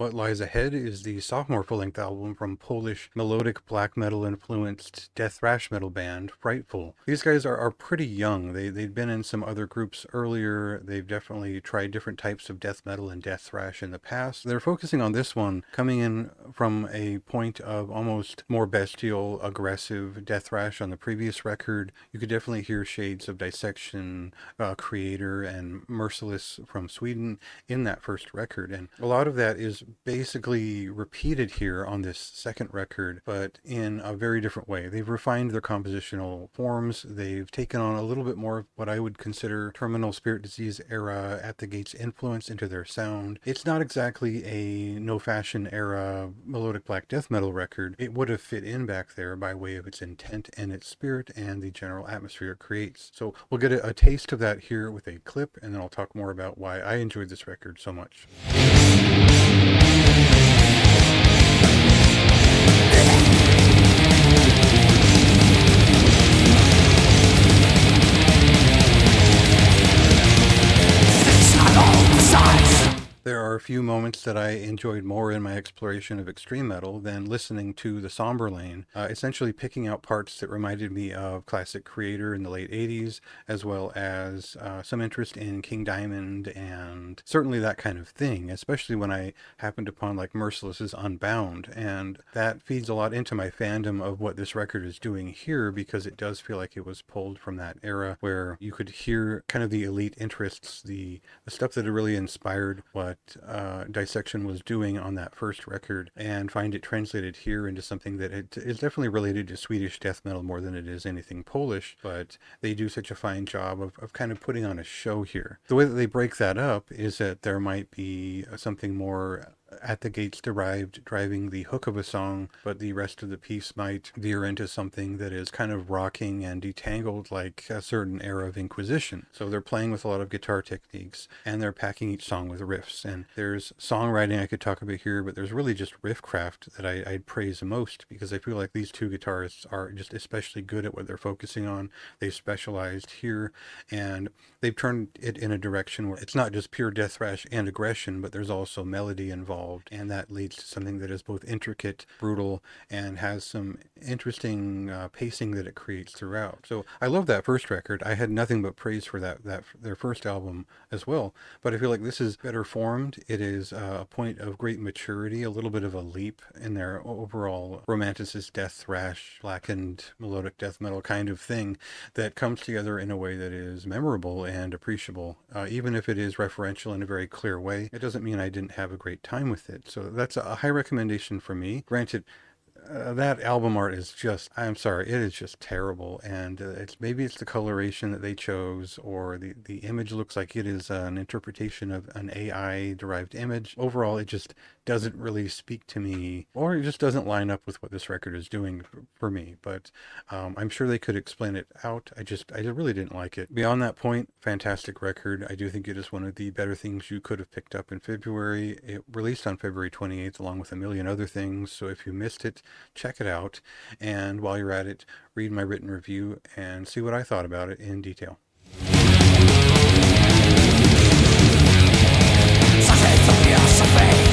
What lies ahead is the sophomore full-length album from Polish melodic black metal influenced death thrash metal band Frightful. These guys are pretty young. They'd been in some other groups earlier. They've definitely tried different types of death metal and death thrash in the past. They're focusing on this one, coming in from a point of almost more bestial, aggressive death thrash on the previous record. You could definitely hear shades of Dissection, Creator, and Merciless from Sweden in that first record, and a lot of that is basically repeated here on this second record, but in a very different way. They've refined their compositional forms. They've taken on a little bit more of what I would consider Terminal Spirit Disease era At the Gates influence into their sound. It's not exactly a No Fashion era melodic black death metal record. It would have fit in back there by way of its intent and its spirit and the general atmosphere it creates. So we'll get a taste of that here with a clip, and then I'll talk more about why I enjoyed this record so much. There are a few moments that I enjoyed more in my exploration of extreme metal than listening to the somber lane, essentially picking out parts that reminded me of classic Creator in the late 80s, as well as some interest in King Diamond and certainly that kind of thing, especially when I happened upon like Merciless's Unbound, and that feeds a lot into my fandom of what this record is doing here, because it does feel like it was pulled from that era where you could hear kind of the elite interests, the stuff that had really inspired what Dissection was doing on that first record, and find it translated here into something that is definitely related to Swedish death metal more than it is anything Polish, but they do such a fine job of kind of putting on a show here. The way that they break that up is that there might be something more At the Gates derived driving the hook of a song, but the rest of the piece might veer into something that is kind of rocking and detangled like a certain era of Inquisition. So they're playing with a lot of guitar techniques, and they're packing each song with riffs. And there's songwriting I could talk about here, but there's really just riff craft that I'd praise the most, because I feel like these two guitarists are just especially good at what they're focusing on. They've specialized here, and they've turned it in a direction where it's not just pure death thrash and aggression, but there's also melody involved. And that leads to something that is both intricate, brutal, and has some interesting pacing that it creates throughout. So I love that first record. I had nothing but praise for that their first album as well. But I feel like this is better formed. It is a point of great maturity, a little bit of a leap in their overall romanticist death thrash, blackened melodic death metal kind of thing that comes together in a way that is memorable and appreciable. Even if it is referential in a very clear way, it doesn't mean I didn't have a great time with it. So that's a high recommendation for me. Granted, that album art is just, I'm sorry, it is just terrible. And maybe it's the coloration that they chose, or the image looks like it is an interpretation of an AI derived image. Overall, it just doesn't really speak to me, or it just doesn't line up with what this record is doing for me. But I'm sure they could explain it out. I really didn't like it. Beyond that point, fantastic record. I do think it is one of the better things you could have picked up in February. It released on February 28th along with a million other things. So if you missed it, check it out. And while you're at it, read my written review and see what I thought about it in detail. Ça fait